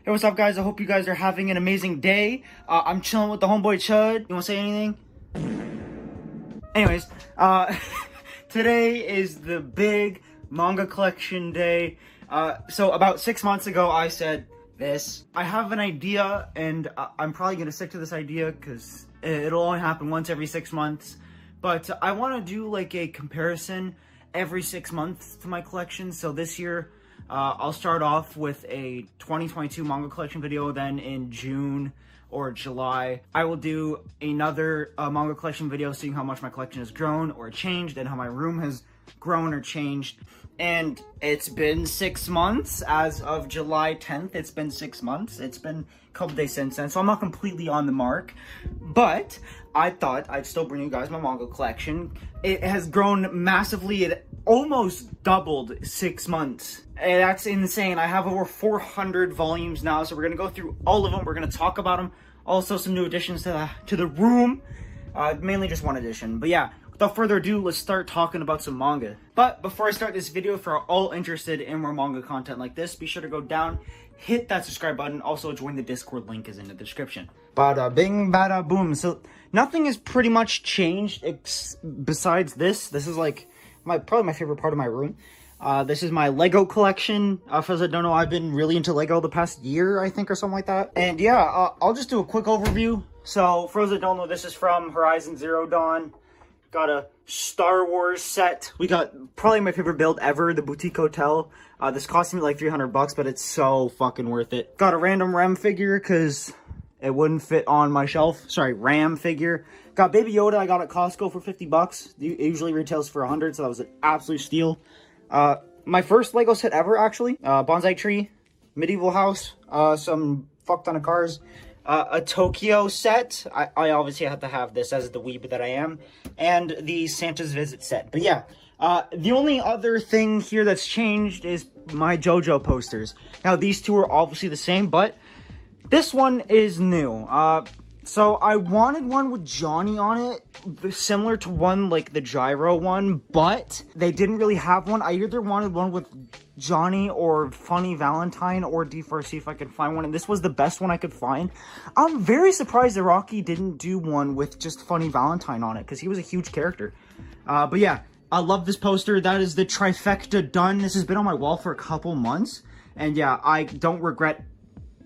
Hey, what's up, guys? I hope you guys are having an amazing day. I'm chilling with the homeboy Chud. You want to say anything? Anyways, today is the big manga collection day. So about 6 months ago, I said this. I have an idea, and I'm probably going to stick to this idea because it'll only happen once every 6 months. But I want to do like a comparison every 6 months to my collection. So this year, I'll start off with a 2022 manga collection video. Then in June or July, I will do another manga collection video seeing how much my collection has grown or changed and how my room has grown or changed. And it's been 6 months as of July 10th. It's been 6 months. It's been a couple days since then, so I'm not completely on the mark, but I thought I'd still bring you guys my manga collection. It has grown massively. It almost doubled 6 months. And that's insane. I have over 400 volumes now, so we're gonna go through all of them. We're gonna talk about them. Also, some new additions to the room. Mainly just one addition. But yeah, without further ado, let's start talking about some manga. But before I start this video, for all interested in more manga content like this, be sure to go down, hit that subscribe button. Also, join the Discord, link is in the description. Bada bing, bada boom. So nothing has pretty much changed besides this. This is like probably my favorite part of my room. This is my Lego collection. For those that don't know, I've been really into Lego the past year, I think, or something like that. And yeah, I'll just do a quick overview. So for those that don't know, this is from Horizon Zero Dawn. Got a Star Wars set. We got probably my favorite build ever, the Boutique Hotel. This cost me like $300, but it's so fucking worth it. Got a random Rem figure because it wouldn't fit on my shelf. Sorry, Ram figure. Got Baby Yoda I got at Costco for $50. It usually retails for $100, so that was an absolute steal. My first Lego set ever, actually. Bonsai Tree, Medieval House, some fuck ton of cars. A Tokyo set. I obviously have to have this as the weeb that I am. And the Santa's Visit set. But yeah, the only other thing here that's changed is my JoJo posters. Now, these two are obviously the same, but this one is new. So I wanted one with Johnny on it, similar to one like the Gyro one, but they didn't really have one. I either wanted one with Johnny or Funny Valentine or D4, see if I could find one, and this was the best one I could find. I'm very surprised that Rocky didn't do one with just Funny Valentine on it, because he was a huge character. But yeah, I love this poster. That is the trifecta done. This has been on my wall for a couple months, and yeah, I don't regret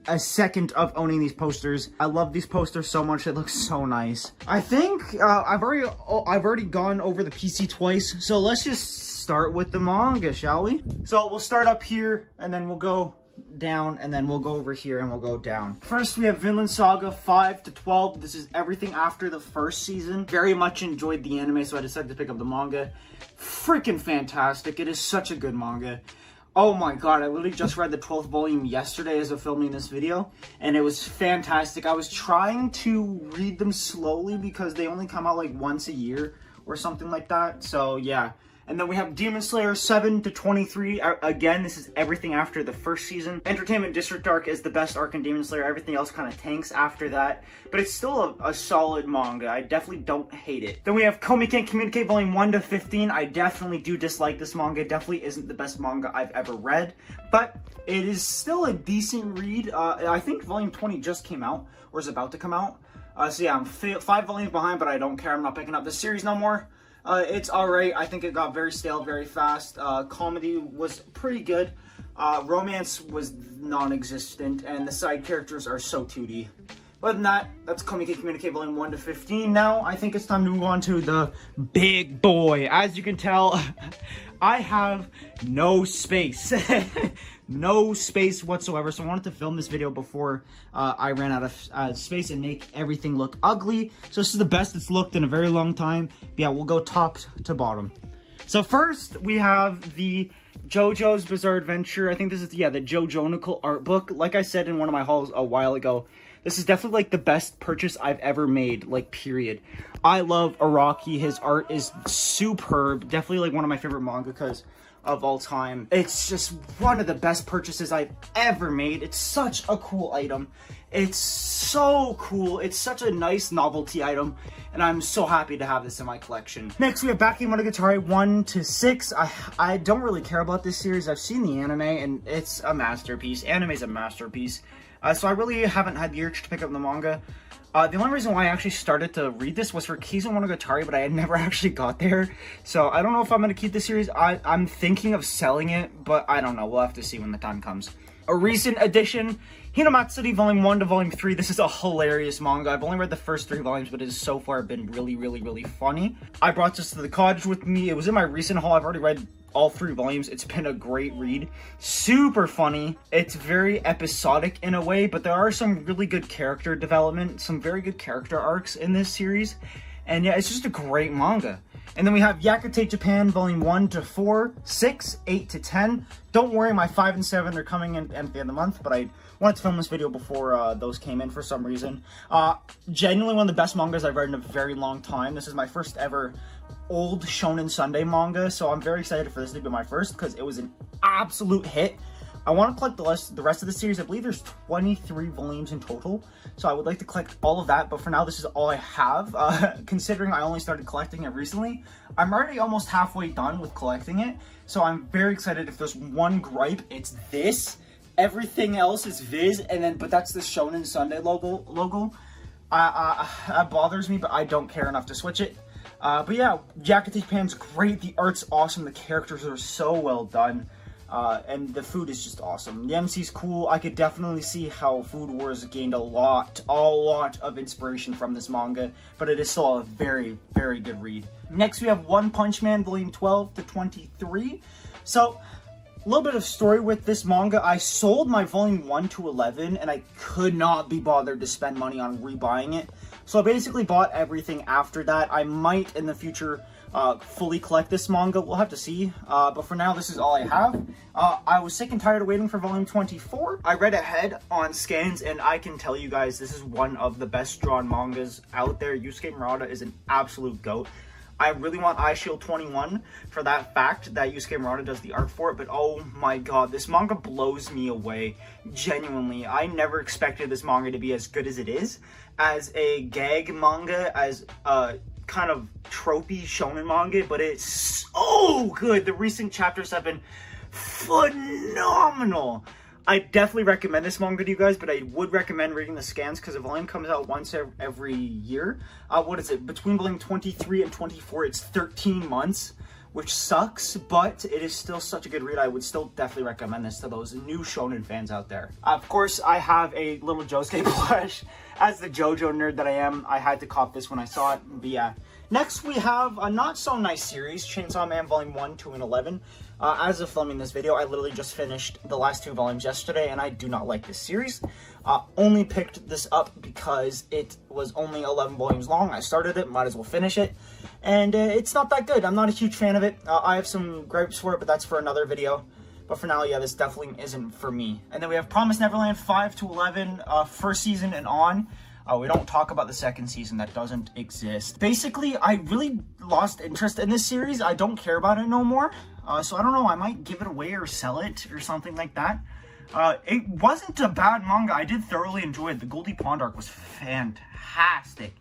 a second of owning these posters. I love these posters so much. It looks so nice. I think I've already gone over the PC twice, so let's just start with the manga, shall we? So we'll start up here, and then we'll go down, and then we'll go over here, and we'll go down. First, we have Vinland Saga 5 to 12. This is everything after the first season. Very much enjoyed the anime, so I decided to pick up the manga. Freaking fantastic. It is such a good manga. Oh my god, I literally just read the 12th volume yesterday as of filming this video, and it was fantastic. I was trying to read them slowly because they only come out like once a year or something like that, so yeah. And then we have Demon Slayer 7 to 23. Again, this is everything after the first season. Entertainment District arc is the best arc in Demon Slayer. Everything else kind of tanks after that. But it's still a solid manga. I definitely don't hate it. Then we have Komi Can't Communicate Volume 1 to 15. I definitely do dislike this manga. It definitely isn't the best manga I've ever read. But it is still a decent read. I think Volume 20 just came out, or is about to come out. So yeah, I'm 5 volumes behind, but I don't care. I'm not picking up this series no more. It's alright. I think it got very stale very fast. Comedy was pretty good. Romance was non-existent, and the side characters are so 2D. Other than that, that's Komi Can't Communicate Volume 1 to 15. Now, I think it's time to move on to the big boy. As you can tell, I have no space. No space whatsoever, so I wanted to film this video before I ran out of space and make everything look ugly. So this is the best it's looked in a very long time. But yeah, we'll go top to bottom. So first, we have the JoJo's Bizarre Adventure. I think this is, yeah, the JoJonical art book. Like I said in one of my hauls a while ago, this is definitely like the best purchase I've ever made, like, period. I love Araki. His art is superb. Definitely like one of my favorite mangakas of all time. It's just one of the best purchases I've ever made. It's such a cool item. It's so cool. It's such a nice novelty item, and I'm so happy to have this in my collection. Next, we have Bakemonogatari 1 to 6. I don't really care about this series. I've seen the anime, and it's a masterpiece. Anime's a masterpiece. So I really haven't had the urge to pick up the manga. The only reason why I actually started to read this was for Kizumonogatari, but I had never actually got there. So I don't know if I'm going to keep the series. I'm thinking of selling it, but I don't know. We'll have to see when the time comes. A recent addition, Hinamatsuri Volume 1 to Volume 3. This is a hilarious manga. I've only read the first 3 volumes, but it has so far been really funny. I brought this to the cottage with me. It was in my recent haul. I've already read all 3 volumes. It's been a great read. Super funny. It's very episodic in a way, but there are some really good character development, some very good character arcs in this series. And yeah, it's just a great manga. And then we have Yakute Japan Volume 1 to 4, 6, 8 to 10. Don't worry, my 5 and 7 are coming in at the end of the month, but I wanted to film this video before those came in for some reason. Genuinely one of the best mangas I've read in a very long time. This is my first ever old Shonen Sunday manga, so I'm very excited for this to be my first because it was an absolute hit. I want to collect the rest of the series. I believe there's 23 volumes in total, so I would like to collect all of that, but for now this is all I have. Considering I only started collecting it recently, I'm already almost halfway done with collecting it, so I'm very excited. If there's one gripe, it's this. Everything else is Viz, but that's the Shonen Sunday logo. That bothers me, but I don't care enough to switch it. But yeah, Yakute Japan's great, the art's awesome, the characters are so well done, and the food is just awesome. The MC's cool. I could definitely see how Food Wars gained a lot of inspiration from this manga, but it is still a very good read. Next we have One Punch Man Volume 12 to 23. So, a little bit of story with this manga. I sold my Volume 1 to 11, and I could not be bothered to spend money on rebuying it. So I basically bought everything after that. I might, in the future, fully collect this manga. We'll have to see. But for now, this is all I have. I was sick and tired of waiting for Volume 24. I read ahead on scans, and I can tell you guys, this is one of the best drawn mangas out there. Yusuke Murata is an absolute GOAT. I really want Eyeshield 21 for that fact that Yusuke Murata does the art for it, but oh my god, this manga blows me away. Genuinely, I never expected this manga to be as good as it is. As a gag manga, as a kind of tropey shonen manga, but it's so good. The recent chapters have been phenomenal. I definitely recommend this manga to you guys, but I would recommend reading the scans because the volume comes out once every year. What is it? Between volume 23 and 24, it's 13 months, which sucks, but it is still such a good read. I would still definitely recommend this to those new shonen fans out there. Of course, I have a little Josuke plush. As the JoJo nerd that I am, I had to cop this when I saw it. But yeah. Next, we have a not-so-nice series, Chainsaw Man Volume 1, 2, and 11. As of filming this video, I literally just finished the last 2 volumes yesterday, and I do not like this series. Only picked this up because it was only 11 volumes long. I started it, might as well finish it. And it's not that good. I'm not a huge fan of it. I have some gripes for it, but that's for another video. But for now, yeah, this definitely isn't for me. And then we have Promised Neverland 5 to 11, first season and on. We don't talk about the second season. That doesn't exist. Basically, I really lost interest in this series. I don't care about it no more. So I don't know. I might give it away or sell it or something like that. It wasn't a bad manga. I did thoroughly enjoy it. The Goldie Pond arc was fantastic.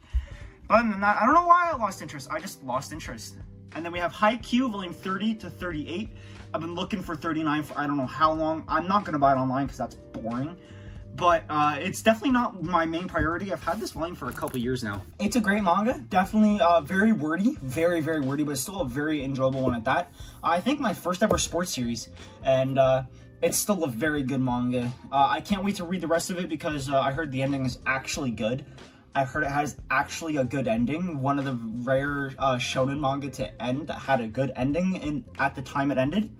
Other than that, I don't know why I lost interest. I just lost interest. And then we have Haikyuu, volume 30 to 38. I've been looking for 39 for I don't know how long. I'm not going to buy it online because that's boring. But it's definitely not my main priority. I've had this volume for a couple years now. It's a great manga. Definitely very wordy. Very wordy, but still a very enjoyable one at that. I think my first ever sports series. And it's still a very good manga. I can't wait to read the rest of it because I heard the ending is actually good. I heard it has actually a good ending. One of the rare shonen manga to end that had a good ending at the time it ended.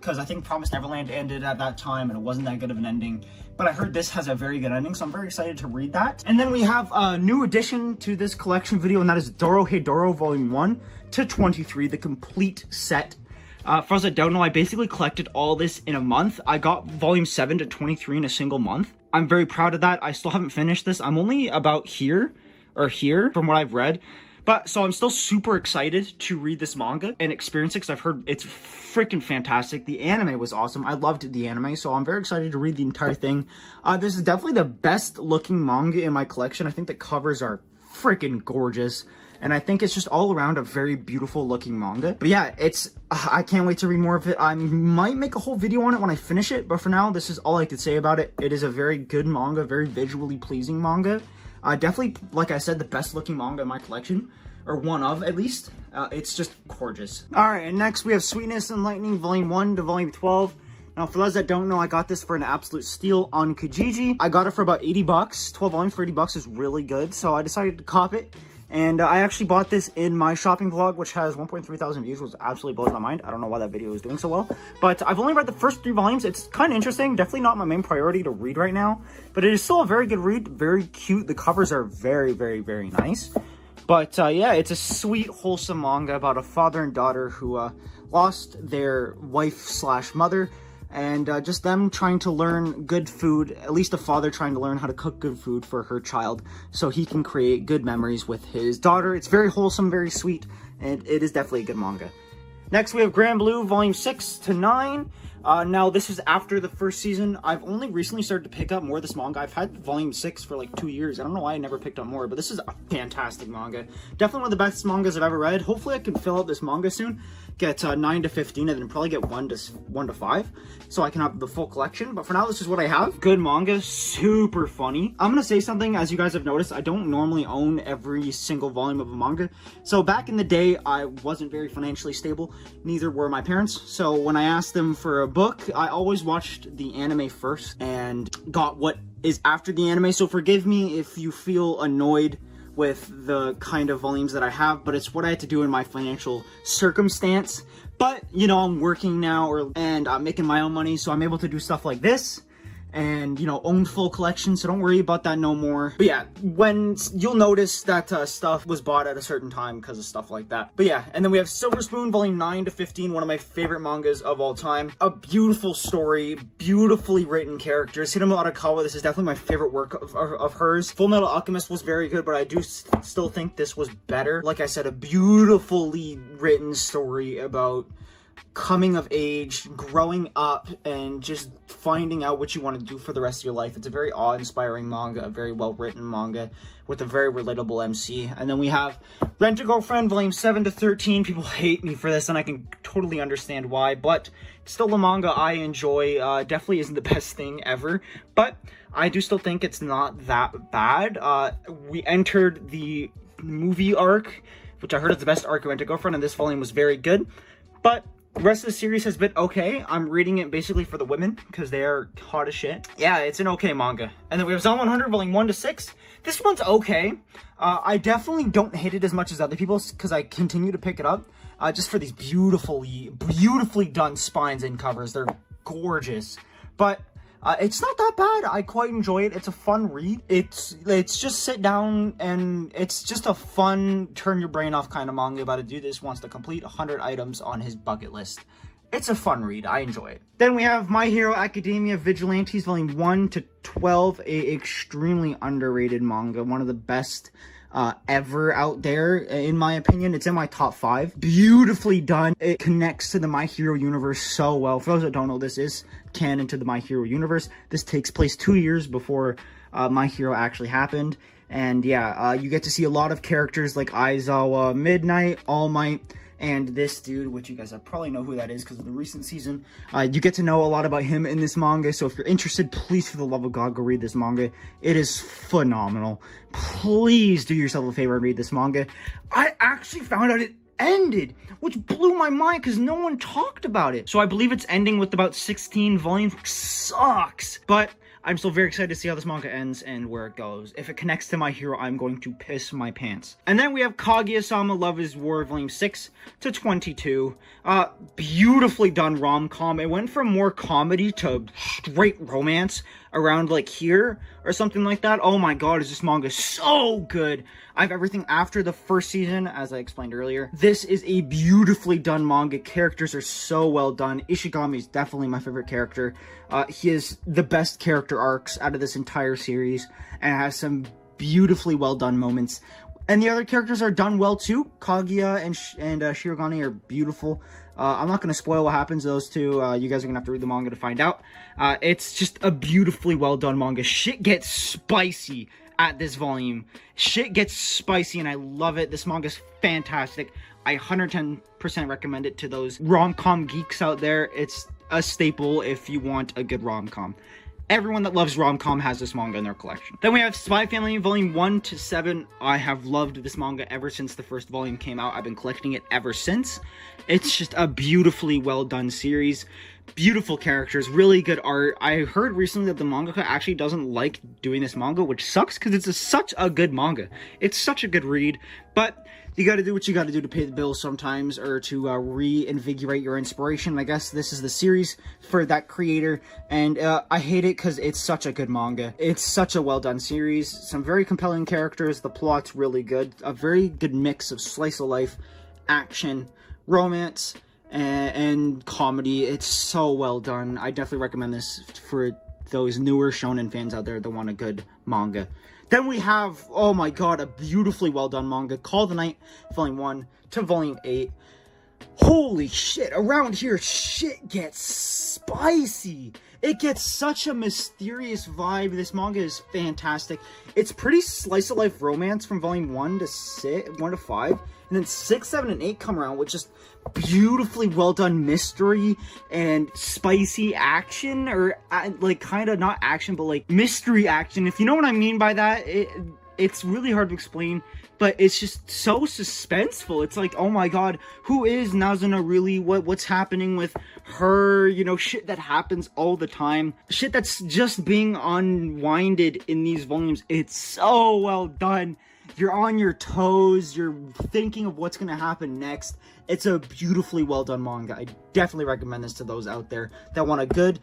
Because I think Promised Neverland ended at that time and it wasn't that good of an ending. But I heard this has a very good ending, so I'm very excited to read that. And then we have a new addition to this collection video, and that is Dorohedoro Volume 1 to 23, the complete set. For those that don't know, I basically collected all this in a month. I got Volume 7 to 23 in a single month. I'm very proud of that. I still haven't finished this. I'm only about here from what I've read. But, so I'm still super excited to read this manga and experience it because I've heard it's freaking fantastic. The anime was awesome. I loved the anime, so I'm very excited to read the entire thing. This is definitely the best looking manga in my collection. I think the covers are freaking gorgeous. and I think it's just all around a very beautiful looking manga. But yeah, it's I can't wait to read more of it. I might make a whole video on it when I finish it, but for now, this is all I could say about it. It is a very good manga, very visually pleasing manga. Definitely, like I said, the best looking manga in my collection, or one of at least. It's just gorgeous. All right, and next we have Sweetness and Lightning Volume 1 to Volume 12. Now, for those that don't know, I got this for an absolute steal on Kijiji. I got it for about 80 bucks. 12 volumes for 80 bucks is really good, so I decided to cop it. And I actually bought this in my shopping vlog, which has 1.3 thousand views, which absolutely blows my mind. I don't know why that video is doing so well. But I've only read the first 3 volumes. It's kind of interesting. Definitely not my main priority to read right now. But it is still a very good read. Very cute. The covers are very, very, very nice. But yeah, it's a sweet, wholesome manga about a father and daughter who lost their wife/mother. And just them trying to learn good food, at least the father trying to learn how to cook good food for her child so he can create good memories with his daughter. It's very wholesome, very sweet, and it is definitely a good manga. Next, we have Grand Blue Volume 6 to 9. Now, this is after the first season. I've only recently started to pick up more of this manga. I've had Volume 6 for like 2 years. I don't know why I never picked up more, but this is a fantastic manga. Definitely one of the best mangas I've ever read. Hopefully, I can fill out this manga soon. Get 9 to 15, and then probably get 1 to 5, so I can have the full collection. But for now, this is what I have. Good manga, super funny. I'm gonna say something, as you guys have noticed, I don't normally own every single volume of a manga. So back in the day, I wasn't very financially stable. Neither were my parents. So when I asked them for a book, I always watched the anime first and got what is after the anime. So forgive me if you feel annoyed with the kind of volumes that I have, but it's what I had to do in my financial circumstance. But, you know, I'm working now, and I'm making my own money, so I'm able to do stuff like this and, you know, own full collection, so don't worry about that no more. But yeah, when you'll notice that stuff was bought at a certain time because of stuff like that. But yeah, and then we have Silver Spoon Volume 9 to 15, one of my favorite mangas of all time. A beautiful story, beautifully written characters. Hinamo Arakawa, this is definitely my favorite work of hers. Full Metal Alchemist was very good, but I do still think this was better. Like I said, a beautifully written story about coming of age, growing up, and just finding out what you want to do for the rest of your life. It's a very awe-inspiring manga, a very well-written manga with a very relatable MC. And then we have Rent a Girlfriend Volume 7 to 13. People hate me for this, and I can totally understand why, but still a manga I enjoy. Definitely isn't the best thing ever, but I do still think it's not that bad. We entered the movie arc, which I heard is the best arc of Rent a Girlfriend, and this volume was very good, but the rest of the series has been okay. I'm reading it basically for the women because they are hot as shit. Yeah, it's an okay manga. And then we have Zone 100 Volume 1 to 6. This one's okay. I definitely don't hate it as much as other people because I continue to pick it up just for these beautifully done spines and covers. They're gorgeous. But it's not that bad. I quite enjoy it. It's a fun read. It's just sit down and it's just a fun turn your brain off kind of manga about a dude that just wants to complete 100 items on his bucket list. It's a fun read. I enjoy it. Then we have My Hero Academia Vigilantes Volume 1 to 12, a extremely underrated manga. One of the best ever out there, in my opinion. It's in my top 5. Beautifully done. It connects to the My Hero universe so well. For those that don't know, this is canon to the My Hero universe. This takes place 2 years before My Hero actually happened. And yeah, you get to see a lot of characters like Aizawa, Midnight, All Might, and this dude, which you guys probably know who that is because of the recent season. You get to know a lot about him in this manga, so if you're interested, please, for the love of God, go read this manga. It is phenomenal. Please do yourself a favor and read this manga. I actually found out it ended, which blew my mind because no one talked about it. So I believe it's ending with about 16 volumes, which sucks. But I'm still very excited to see how this manga ends and where it goes. If it connects to My Hero, I'm going to piss my pants. And then we have Kaguya-sama Love is War Volume 6 to 22. Beautifully done rom-com. It went from more comedy to straight romance around like here or something like that. Oh my god, is this manga so good. I have everything after the first season, as I explained earlier. This is a beautifully done manga. Characters are so well done. Ishigami is definitely my favorite character. He is the best character arcs out of this entire series and has some beautifully well done moments. And the other characters are done well too. Kaguya and Shirogane are beautiful. I'm not going to spoil what happens to those two. You guys are going to have to read the manga to find out. It's just a beautifully well done manga. Shit gets spicy at this volume. Shit gets spicy and I love it. This manga's fantastic. I 110% recommend it to those rom-com geeks out there. It's a staple if you want a good rom-com. Everyone that loves rom-com has this manga in their collection. Then we have Spy Family Volume 1 to 7. I have loved this manga ever since the first volume came out. I've been collecting it ever since. It's just a beautifully well done series. Beautiful characters, really good art. I heard recently that the mangaka actually doesn't like doing this manga, which sucks because it's such a good manga. It's such a good read, but you gotta do what you gotta do to pay the bills sometimes, or to reinvigorate your inspiration. I guess this is the series for that creator, and I hate it because it's such a good manga. It's such a well done series, some very compelling characters, the plot's really good, a very good mix of slice of life, action, romance, and comedy. It's so well done. I definitely recommend this for those newer shonen fans out there that want a good manga. Then we have, oh my god, a beautifully well done manga, Call of the Night, Volume 1 to Volume 8. Holy shit, around here, shit gets spicy. It gets such a mysterious vibe. This manga is fantastic. It's pretty slice of life romance from Volume 1 to 5. And then 6, 7, and 8 come around with just beautifully well done mystery and spicy action, or like kind of not action, but like mystery action. If you know what I mean by that, it's really hard to explain, but it's just so suspenseful. It's like, oh my god, who is Nazuna really? What's happening with her? You know, shit that happens all the time. Shit that's just being unwinded in these volumes. It's so well done. You're on your toes. You're thinking of what's going to happen next. It's a beautifully well done manga. I definitely recommend this to those out there that want a good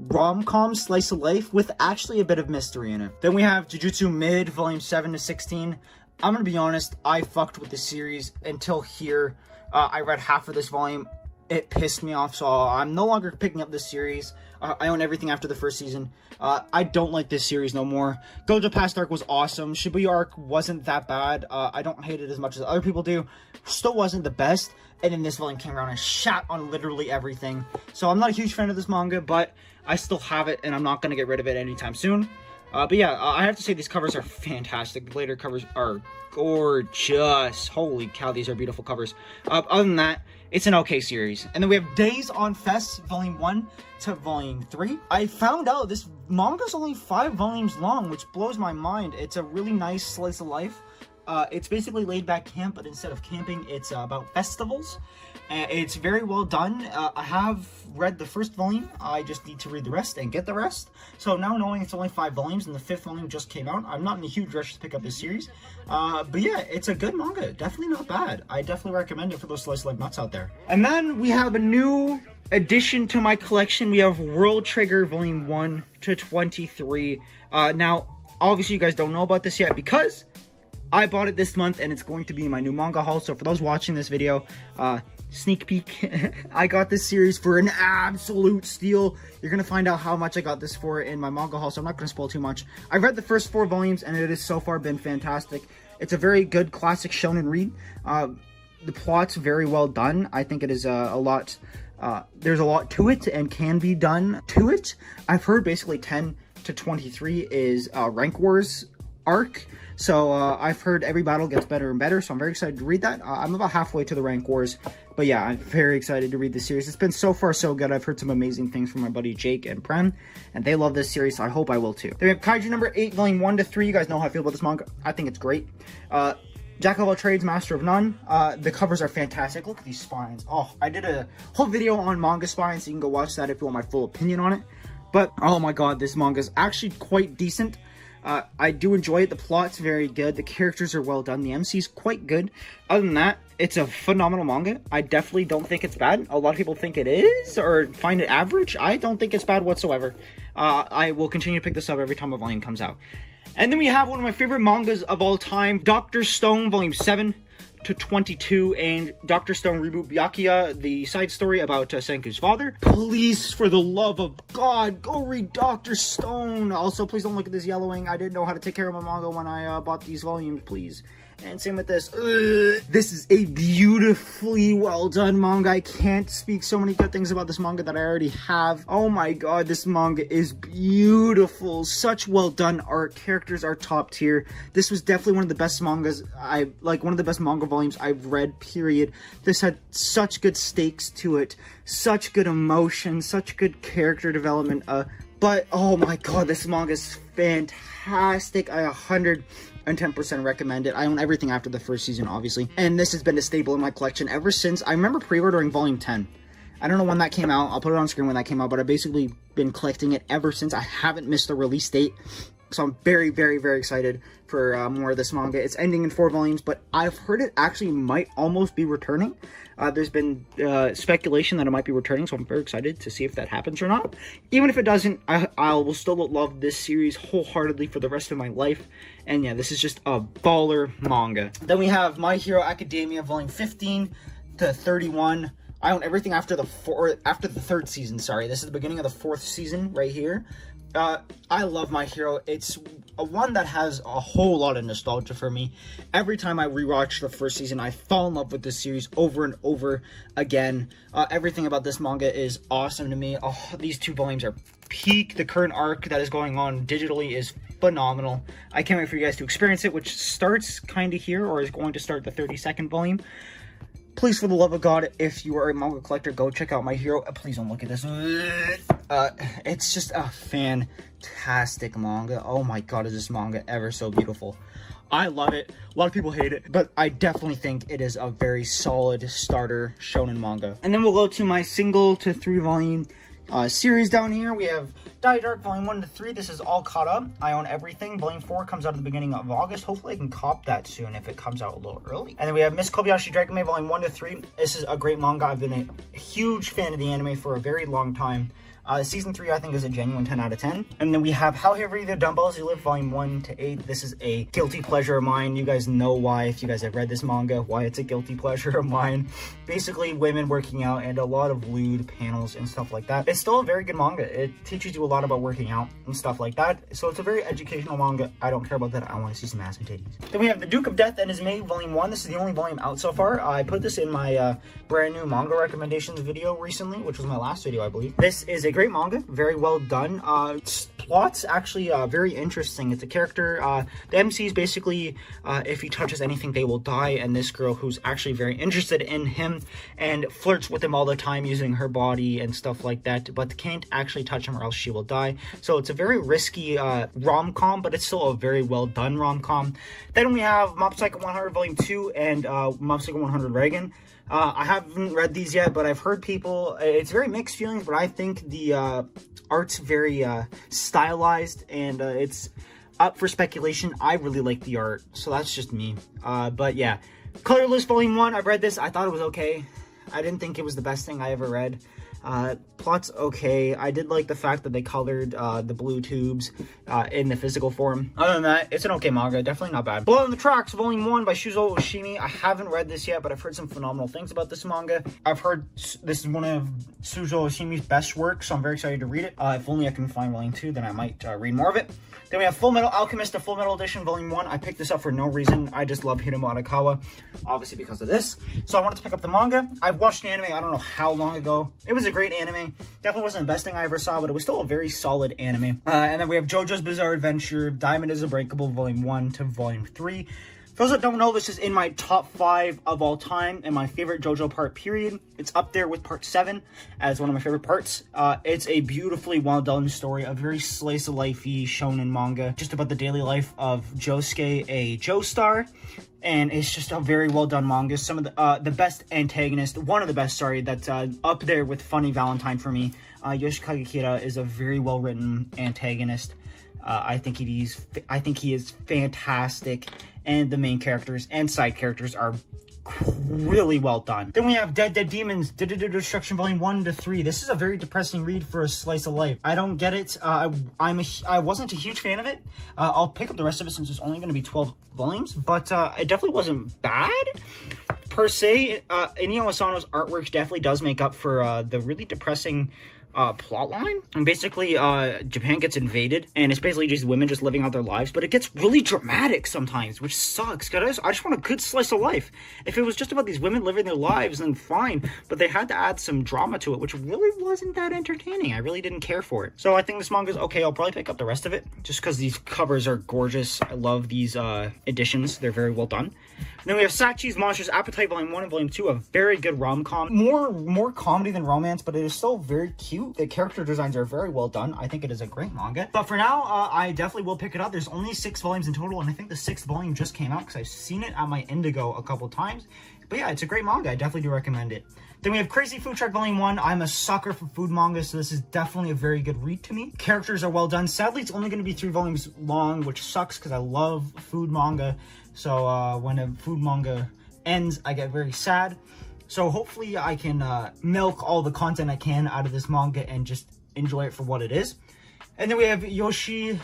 rom-com slice of life with actually a bit of mystery in it. Then we have Jujutsu Mid, Volume 7 to 16. I'm going to be honest, I fucked with the series until here. I read half of this volume. It pissed me off, so I'm no longer picking up this series. I own everything after the first season. I don't like this series no more. Gojo Past Arc was awesome. Shibuya Arc wasn't that bad. I don't hate it as much as other people do. Still wasn't the best. And then this volume came around and shat on literally everything. So I'm not a huge fan of this manga, but I still have it, and I'm not going to get rid of it anytime soon. But yeah, I have to say these covers are fantastic. The later covers are gorgeous. Holy cow, these are beautiful covers. Other than that, it's an okay series. And then we have Days on Fest, Volume 1 to Volume 3. I found out this manga's only 5 volumes long, which blows my mind. It's a really nice slice of life. It's basically laid back camp, but instead of camping, it's about festivals. It's very well done. I have read the first volume. I just need to read the rest and get the rest. So now knowing it's only 5 volumes and the 5th volume just came out, I'm not in a huge rush to pick up this series. But yeah, it's a good manga. Definitely not bad. I definitely recommend it for those slice of life nuts out there. And then we have a new addition to my collection. We have World Trigger Volume 1 to 23. Now, obviously you guys don't know about this yet because I bought it this month and it's going to be in my new manga haul. So for those watching this video, sneak peek, I got this series for an absolute steal. You're going to find out how much I got this for in my manga haul, so I'm not going to spoil too much. I've read the first 4 volumes and it has so far been fantastic. It's a very good classic shonen read. The plot's very well done. I think it is a lot, there's a lot to it and can be done to it. I've heard basically 10 to 23 is Rank Wars arc. So I've heard every battle gets better and better, so I'm very excited to read that. I'm about halfway to the Rank Wars, but yeah, I'm very excited to read this series. It's been so far so good. I've heard some amazing things from my buddy Jake and Prem, and they love this series, so I hope I will too. Then we have Kaiju number 8, volume 1 to 3. You guys know how I feel about this manga. I think it's great. Jack of all trades, master of none. The covers are fantastic. Look at these spines. Oh, I did a whole video on manga spines, so you can go watch that if you want my full opinion on it. But, oh my god, this manga is actually quite decent. I do enjoy it. The plot's very good. The characters are well done. The MC's quite good. Other than that, it's a phenomenal manga. I definitely don't think it's bad. A lot of people think it is or find it average. I don't think it's bad whatsoever. I will continue to pick this up every time a volume comes out. And then we have one of my favorite mangas of all time, Dr. Stone, Volume 7 to 22, and Dr. Stone Reboot Byakuya, the side story about Senku's father. Please, for the love of God, go read Dr. Stone. Also, please don't look at this yellowing. I didn't know how to take care of my manga when I bought these volumes, please. And same with this. This is a beautifully well done manga. I can't speak so many good things about this manga that I already have. Oh my god, this manga is beautiful. Such well done art. Characters are top tier. This was definitely one of the best mangas one of the best manga volumes I've read, period. This had such good stakes to it, such good emotion, such good character development. But oh my god, this manga is fantastic. I 110% recommend it. I own everything after the first season, obviously. And this has been a staple in my collection ever since. I remember pre-ordering volume 10. I don't know when that came out. I'll put it on screen when that came out, but I've basically been collecting it ever since. I haven't missed the release date. So I'm very, very, very excited for more of this manga. It's ending in 4 volumes, but I've heard it actually might almost be returning. There's been speculation that it might be returning, so I'm very excited to see if that happens or not. Even if it doesn't, I will still love this series wholeheartedly for the rest of my life. And yeah, this is just a baller manga. Then we have My Hero Academia volume 15 to 31. I own everything after the 3rd season, sorry. This is the beginning of the 4th season right here. I love My Hero. It's one that has a whole lot of nostalgia for me. Every time I rewatch the 1st season, I fall in love with this series over and over again. Everything about this manga is awesome to me. Oh, these 2 volumes are peak. The current arc that is going on digitally is phenomenal. I can't wait for you guys to experience it, which starts kind of here, or is going to start the 32nd volume. Please, for the love of God, if you are a manga collector, go check out My Hero. Please don't look at this. It's just a fantastic manga. Oh my god, is this manga ever so beautiful. I love it. A lot of people hate it, but I definitely think it is a very solid starter shonen manga. And then we'll go to my single to 3 volume series down here. We have Die Dark volume 1 to 3. This is all caught up. I own everything. Volume 4 comes out at the beginning of August. Hopefully I can cop that soon if it comes out a little early. And then we have Miss Kobayashi Dragon Maid volume 1 to 3. This is a great manga. I've been a huge fan of the anime for a very long time. Season 3, I think, is a genuine 10 out of 10. And then we have How Heavy the Dumbbells You Lift, Volume 1 to 8. This is a guilty pleasure of mine. You guys know why, if you guys have read this manga, why it's a guilty pleasure of mine. Basically, women working out and a lot of lewd panels and stuff like that. It's still a very good manga. It teaches you a lot about working out and stuff like that. So it's a very educational manga. I don't care about that. I want to see some ass and titties. Then we have The Duke of Death and His Maid, Volume 1. This is the only volume out so far. I put this in my brand new manga recommendations video recently, which was my last video, I believe. This is a great manga, very well done. Plot's actually very interesting. It's a character, the MC is basically, if he touches anything, they will die, and this girl who's actually very interested in him and flirts with him all the time using her body and stuff like that, but can't actually touch him or else she will die. So it's a very risky rom-com, but it's still a very well done rom-com. Then we have Mob Psycho 100 Volume 2 and Mob Psycho 100 Reagan. I haven't read these yet, but I've heard people, it's very mixed feelings, but I think the art's very stylized, and it's up for speculation. I really like the art, so that's just me. But yeah, Colorless Volume 1, I've read this. I thought it was okay. I didn't think it was the best thing I ever read. Plot's okay. I did like the fact that they colored the blue tubes in the physical form. Other than that, it's an okay manga. Definitely not bad. Blood on the Tracks, Volume 1 by Shuzo Oshimi. I haven't read this yet, but I've heard some phenomenal things about this manga. I've heard this is one of Shuzo Oshimi's best works, so I'm very excited to read it. If only I can find Volume 2, then I might read more of it. Then we have Full Metal Alchemist, the Full Metal Edition, Volume 1. I picked this up for no reason. I just love Hiromu Arakawa, obviously because of this. So I wanted to pick up the manga. I've watched the anime, I don't know how long ago. It was a great anime. Definitely wasn't the best thing I ever saw, but it was still a very solid anime. And then we have JoJo's Bizarre Adventure, Diamond is Unbreakable, Volume 1 to Volume 3. For those that don't know, this is in my top 5 of all time and my favorite JoJo part, period. It's up there with part 7 as one of my favorite parts. It's a beautifully well-done story, a very slice-of-life-y shonen manga, just about the daily life of Josuke, a Joestar. And it's just a very well-done manga. Some of the best antagonist, one of the best, sorry, that's up there with Funny Valentine for me. Yoshikage Kira is a very well-written antagonist. I think he is fantastic, and the main characters and side characters are really well done. Then we have Dead Demons, Destruction Volume 1 to 3. This is a very depressing read for a slice of life. I don't get it. I wasn't a huge fan of it. I'll pick up the rest of it since it's only going to be 12 volumes, but it definitely wasn't bad per se. Inio Asano's artwork definitely does make up for the really depressing plot line. And basically, Japan gets invaded, and it's basically just women just living out their lives, but it gets really dramatic sometimes, which sucks, because I just want a good slice of life. If it was just about these women living their lives, then fine, but they had to add some drama to it, which really wasn't that entertaining. I really didn't care for it. So I think this manga is okay. I'll probably pick up the rest of it, just because these covers are gorgeous. I love these editions. They're very well done. And then we have Sachi's Monsters Appetite Volume 1 and Volume 2, a very good rom-com. More comedy than romance, but it is still very cute. The character designs are very well done. I think it is a great manga. But for now, I definitely will pick it up. There's only 6 volumes in total, and I think the 6th volume just came out because I've seen it at my Indigo a couple times. But yeah, it's a great manga. I definitely do recommend it. Then we have Crazy Food Truck Volume 1. I'm a sucker for food manga, so this is definitely a very good read to me. Characters are well done. Sadly, it's only going to be 3 volumes long, which sucks because I love food manga. So when a food manga ends, I get very sad. So hopefully I can milk all the content I can out of this manga and just enjoy it for what it is. And then we have Yoshi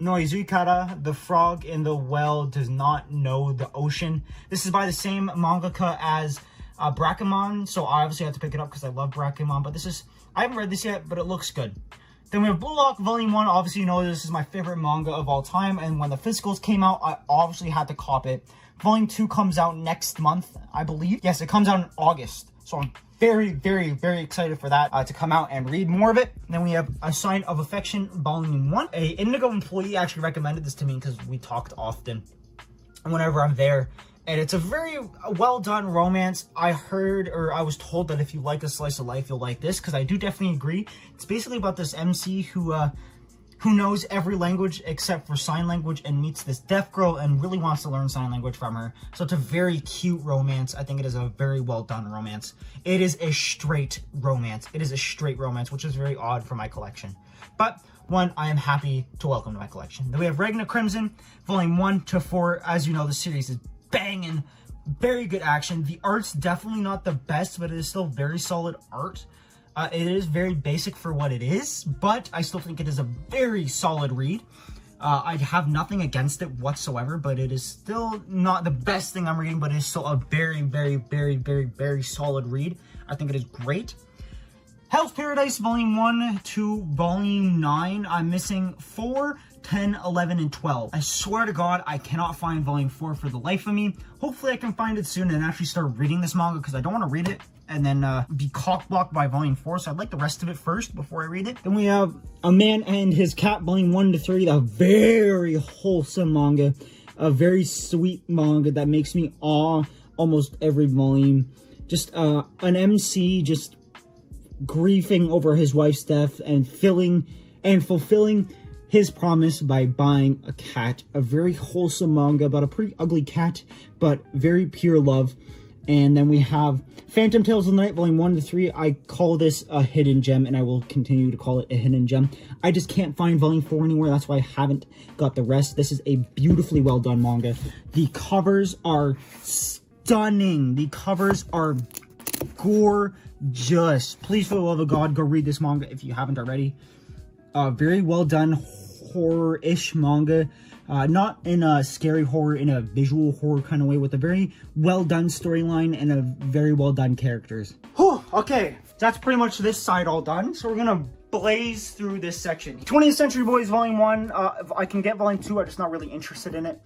no Izukara, The Frog in the Well Does Not Know the Ocean. This is by the same mangaka as Brakamon, so I obviously have to pick it up because I love Brakamon, but I haven't read this yet, but it looks good. Then we have Blue Lock Volume 1. Obviously, you know this is my favorite manga of all time, and when the physicals came out, I obviously had to cop it. Volume 2 comes out next month, I believe. Yes, it comes out in August, so I'm very, very, very excited for that to come out and read more of it. And then we have A Sign of Affection Volume 1. A Indigo employee actually recommended this to me because we talked often whenever I'm there. And it's a very well done romance. I heard, or I was told, that if you like a slice of life, you'll like this, because I do definitely agree. It's basically about this MC who knows every language except for sign language and meets this deaf girl and really wants to learn sign language from her. So it's a very cute romance. I think it is a very well done romance. It is a straight romance. It is a straight romance, which is very odd for my collection. But one I am happy to welcome to my collection. Then we have Regna Crimson, Volume 1 to 4. As you know, the series is banging, very good action. The art's definitely not the best, but it is still very solid art. It is very basic for what it is, but I still think it is a very solid read. I have nothing against it whatsoever, but it is still not the best thing I'm reading, but it is still a very, very, very, very, very solid read. I think it is great. Hell's Paradise Volume 1 to Volume 9. I'm missing 4, 10, 11, and 12. I swear to God, I cannot find Volume 4 for the life of me. Hopefully I can find it soon and actually start reading this manga, because I don't want to read it and then be cock-blocked by Volume 4, so I'd like the rest of it first before I read it. Then we have A Man and His Cat Volume 1 to 3, a very wholesome manga, a very sweet manga that makes me awe almost every volume. Just an MC just grieving over his wife's death and fulfilling his promise by buying a cat. A very wholesome manga about a pretty ugly cat, but very pure love. And then we have Phantom Tales of the Night, Volume 1 to 3. I call this a hidden gem, and I will continue to call it a hidden gem. I just can't find Volume 4 anywhere. That's why I haven't got the rest. This is a beautifully well done manga. The covers are stunning. The covers are gorgeous. Please, for the love of God, go read this manga if you haven't already. Very well done horror-ish manga. Not in a scary horror, in a visual horror kind of way, with a very well done storyline and a very well done characters. Whew, okay, that's pretty much this side all done. So we're gonna blaze through this section. 20th Century Boys Volume 1. If I can get Volume 2, I'm just not really interested in it.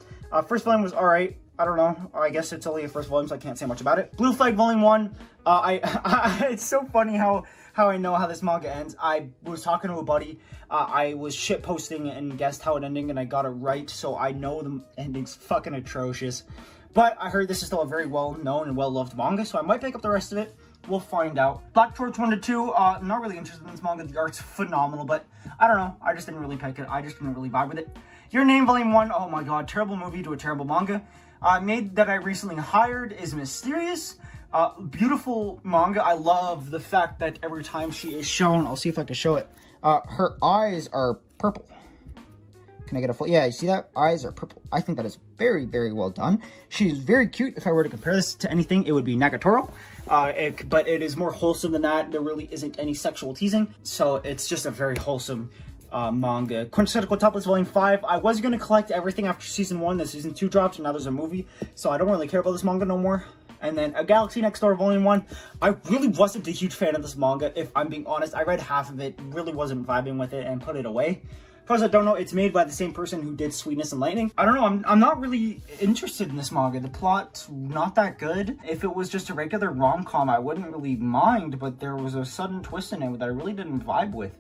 First volume was alright. I don't know. I guess it's only the first volume, so I can't say much about it. Blue Flag Volume 1. It's so funny how I know how this manga ends. I was talking to a buddy. I was shit posting and guessed how it ended, and I got it right, so I know the ending's fucking atrocious. But I heard this is still a very well-known and well-loved manga, so I might pick up the rest of it. We'll find out. Black Torch 1 to 2. I'm not really interested in this manga. The art's phenomenal, but I don't know. I just didn't really pick it. I just didn't really vibe with it. Your Name Volume 1. Oh my god. Terrible movie to a terrible manga. Maid that I recently hired is mysterious. Beautiful manga. I love the fact that every time she is shown, I'll see if I can show it. Her eyes are purple. Can I get a full? Yeah, you see that? Eyes are purple. I think that is very, very well done. She's very cute. If I were to compare this to anything, it would be Nagatoro. But it is more wholesome than that. There really isn't any sexual teasing. So it's just a very wholesome manga. Quintessential Topless Volume 5. I was going to collect everything after Season 1. The Season 2 dropped, and now there's a movie. So I don't really care about this manga no more. And then A Galaxy Next Door Volume 1. I really wasn't a huge fan of this manga, if I'm being honest. I read half of it, really wasn't vibing with it, and put it away. For those that don't know, it's made by the same person who did Sweetness and Lightning. I don't know, I'm not really interested in this manga. The plot's not that good. If it was just a regular rom-com, I wouldn't really mind, but there was a sudden twist in it that I really didn't vibe with.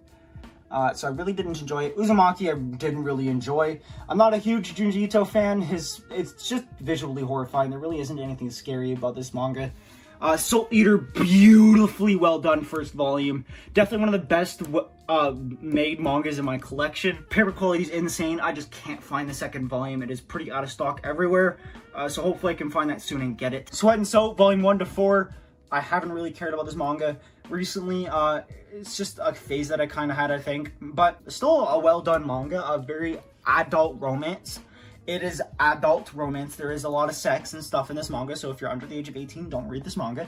So I really didn't enjoy it. Uzumaki, I didn't really enjoy. I'm not a huge Junji Ito fan. It's just visually horrifying. There really isn't anything scary about this manga. Soul Eater, beautifully well done first volume. Definitely one of the best made mangas in my collection. Paper quality is insane. I just can't find the second volume. It is pretty out of stock everywhere. So hopefully I can find that soon and get it. Sweat and Soap, volume 1 to 4. I haven't really cared about this manga recently. It's just a phase that I kind of had, I think. But still a well done manga, a very adult romance. It is adult romance. There is a lot of sex and stuff in this manga, so if you're under the age of 18, don't read this manga.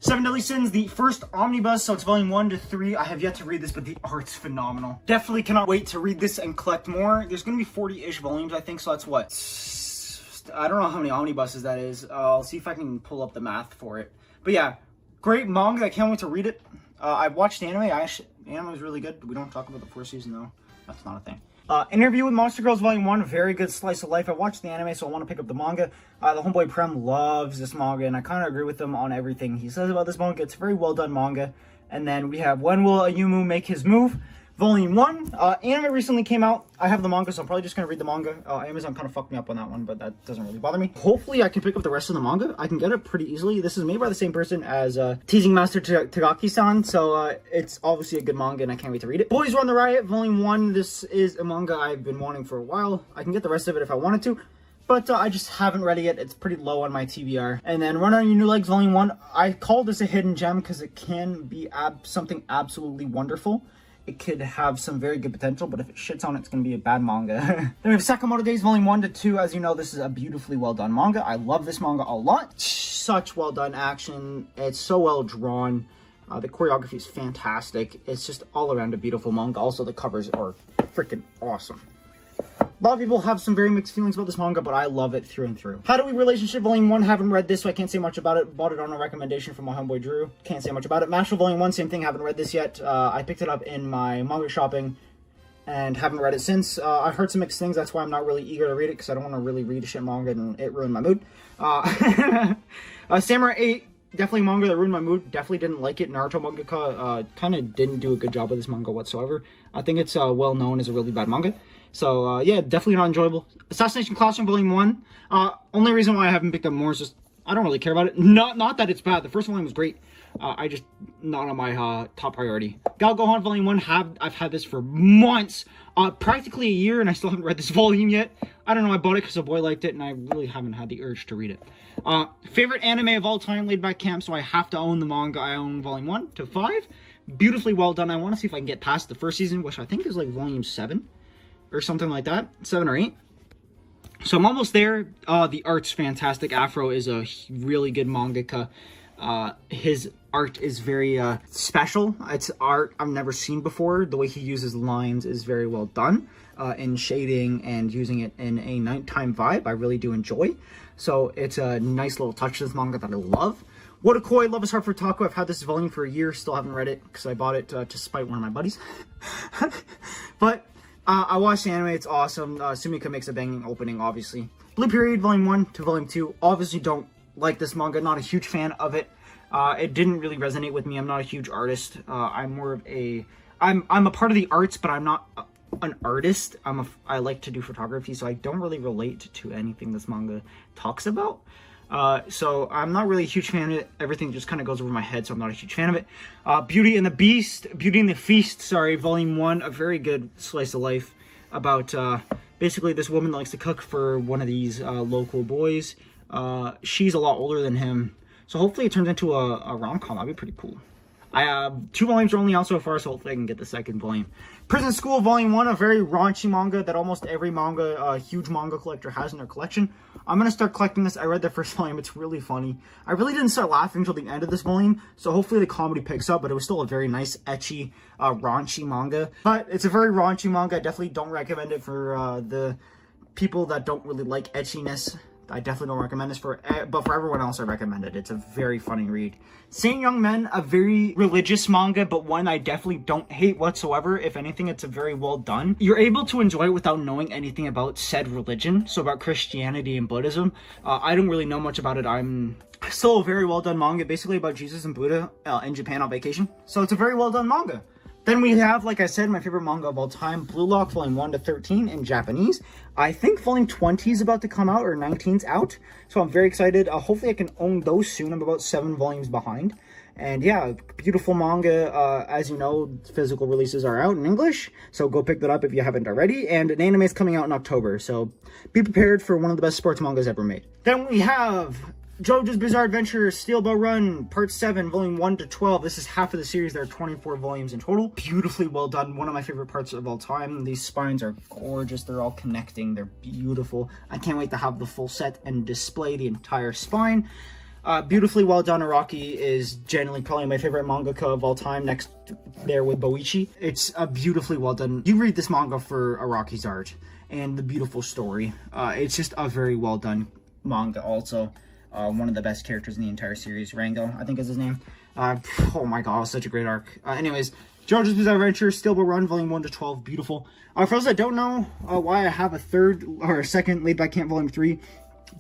Seven Deadly Sins, the first omnibus, so it's volume 1 to 3. I have yet to read this, but the art's phenomenal. Definitely cannot wait to read this and collect more. There's going to be 40-ish volumes, I think, so that's what? I don't know how many omnibuses that is. I'll see if I can pull up the math for it. But yeah, great manga. I can't wait to read it. I watched the anime. Anime was really good. We don't talk about the first season, though. That's not a thing. Interview with Monster Girls Volume 1, very good slice of life. I watched the anime, so I want to pick up the manga. The homeboy Prem loves this manga, and I kind of agree with him on everything he says about this manga. It's a very well done manga. And then we have When Will Ayumu Make His Move? Volume 1. Anime recently came out. I have the manga, so I'm probably just going to read the manga. Amazon kind of fucked me up on that one, but that doesn't really bother me. Hopefully, I can pick up the rest of the manga. I can get it pretty easily. This is made by the same person as Teasing Master Tagaki-san, so it's obviously a good manga, and I can't wait to read it. Boys Run the Riot, Volume 1. This is a manga I've been wanting for a while. I can get the rest of it if I wanted to, but I just haven't read it yet. It's pretty low on my TBR. And then Run on Your New Legs, Volume 1. I call this a hidden gem because it can be something absolutely wonderful. It could have some very good potential, but if it shits on it, it's going to be a bad manga. Then we have Sakamoto Days Volume 1 to 2. As you know, this is a beautifully well done manga. I love this manga a lot. Such well done action. It's so well drawn. The choreography is fantastic. It's just all around a beautiful manga. Also, the covers are freaking awesome. A lot of people have some very mixed feelings about this manga, but I love it through and through. How Do We Relationship Volume 1, haven't read this, so I can't say much about it. Bought it on a recommendation from my homeboy Drew. Can't say much about it. Mashal Volume 1, same thing, haven't read this yet. I picked it up in my manga shopping and haven't read it since. I've heard some mixed things, that's why I'm not really eager to read it, because I don't want to really read a shit manga and it ruined my mood. Samurai 8, definitely manga that ruined my mood. Definitely didn't like it. Naruto mangaka kind of didn't do a good job with this manga whatsoever. I think it's well known as a really bad manga. So, yeah, definitely not enjoyable. Assassination Classroom Volume 1. Only reason why I haven't picked up more is just, I don't really care about it. Not that it's bad. The first volume was great. I just, not on my top priority. Gal Gohan Volume 1. I've had this for months. Practically a year, and I still haven't read this volume yet. I don't know, I bought it because a boy liked it, and I really haven't had the urge to read it. Favorite anime of all time, Laid Back Camp, so I have to own the manga. I own Volume 1 to 5. Beautifully well done. I want to see if I can get past the first season, which I think is like Volume 7. Or something like that, 7 or 8. So I'm almost there. The art's fantastic. Afro is a really good mangaka. His art is very special. It's art I've never seen before. The way he uses lines is very well done in shading and using it in a nighttime vibe. I really do enjoy. So it's a nice little touch to this manga that I love. Wotakoi, Love is Hard for Taco. I've had this volume for a year. Still haven't read it because I bought it to spite one of my buddies. But I watched the anime, it's awesome. Sumika makes a banging opening, obviously. Blue Period, Volume 1 to Volume 2. Obviously don't like this manga, not a huge fan of it. It didn't really resonate with me. I'm not a huge artist. I'm more of a... I'm a part of the arts, but I'm not an artist. I like to do photography, so I don't really relate to anything this manga talks about. So I'm not really a huge fan of it. Everything just kind of goes over my head, so I'm not a huge fan of it. Beauty and the Feast, Volume 1, a very good slice of life about basically this woman that likes to cook for one of these local boys. She's a lot older than him, so hopefully it turns into a rom-com. That'd be pretty cool. 2 volumes are only out so far, so hopefully I can get the second volume. Prison School Volume 1, a very raunchy manga that almost every huge manga collector has in their collection. I'm going to start collecting this. I read the first volume. It's really funny. I really didn't start laughing until the end of this volume, so hopefully the comedy picks up, but it was still a very nice, ecchi, raunchy manga. But it's a very raunchy manga. I definitely don't recommend it for the people that don't really like etchiness. I definitely don't recommend this but for everyone else, I recommend it. It's a very funny read. Saint Young Men, a very religious manga, but one I definitely don't hate whatsoever. If anything, it's a very well done. You're able to enjoy it without knowing anything about said religion, so about Christianity and Buddhism. I don't really know much about it. I'm still a very well done manga, basically about Jesus and Buddha in Japan on vacation. So it's a very well done manga. Then we have, like I said, my favorite manga of all time, Blue Lock, Volume 1 to 13 in Japanese. I think Volume 20 is about to come out, or 19's out. So I'm very excited. Hopefully I can own those soon. I'm about 7 volumes behind. And yeah, beautiful manga. As you know, physical releases are out in English. So go pick that up if you haven't already. And an anime is coming out in October. So be prepared for one of the best sports mangas ever made. Then we have JoJo's Bizarre Adventure, Steel Bell Run, Part 7, Volume 1 to 12. This is half of the series. There are 24 volumes in total. Beautifully well done. One of my favorite parts of all time. These spines are gorgeous. They're all connecting. They're beautiful. I can't wait to have the full set and display the entire spine. Beautifully well done. Araki is genuinely probably my favorite mangaka of all time, next there with Boichi. It's a beautifully well done. You read this manga for Araki's art and the beautiful story. It's just a very well done manga also. One of the best characters in the entire series, Rango, I think is his name. Oh my god, such a great arc. Anyways, JoJo's Bizarre Adventure, Steel Bell Run, Volume 1 to 12, beautiful. For those that don't know why I have a second Laid Back Camp Volume 3,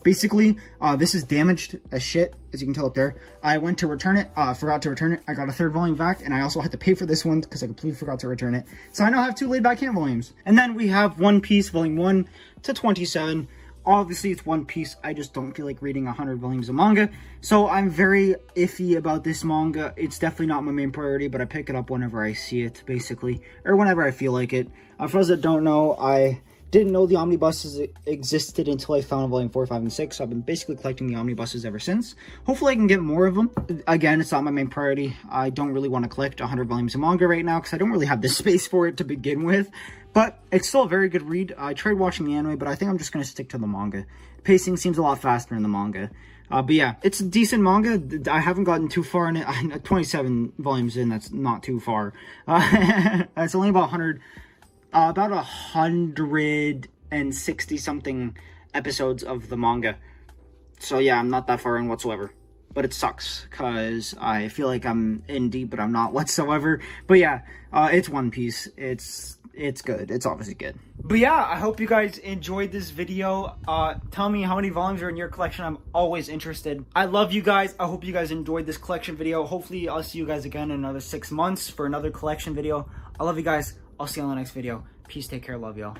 basically, this is damaged as shit, as you can tell up there. I went to return it, forgot to return it. I got a 3rd volume back, and I also had to pay for this one because I completely forgot to return it. So I now have 2 Laid Back Camp volumes. And then we have One Piece, Volume 1 to 27. Obviously, it's One Piece. I just don't feel like reading 100 volumes of manga. So I'm very iffy about this manga. It's definitely not my main priority, but I pick it up whenever I see it, basically. Or whenever I feel like it. For those that don't know, I didn't know the omnibuses existed until I found Volume 4, 5, and 6. So I've been basically collecting the omnibuses ever since. Hopefully I can get more of them. Again, it's not my main priority. I don't really want to collect 100 volumes of manga right now because I don't really have the space for it to begin with. But it's still a very good read. I tried watching the anime, but I think I'm just going to stick to the manga. Pacing seems a lot faster in the manga. But yeah, it's a decent manga. I haven't gotten too far in it. 27 volumes in, that's not too far. It's only about 160 something episodes of the manga. So yeah, I'm not that far in whatsoever. But it sucks, because I feel like I'm in deep, but I'm not whatsoever. But yeah, it's One Piece. It's good. It's obviously good. But yeah, I hope you guys enjoyed this video. Tell me how many volumes are in your collection. I'm always interested. I love you guys. I hope you guys enjoyed this collection video. Hopefully, I'll see you guys again in another 6 months for another collection video. I love you guys. I'll see you on the next video. Peace, take care, love y'all.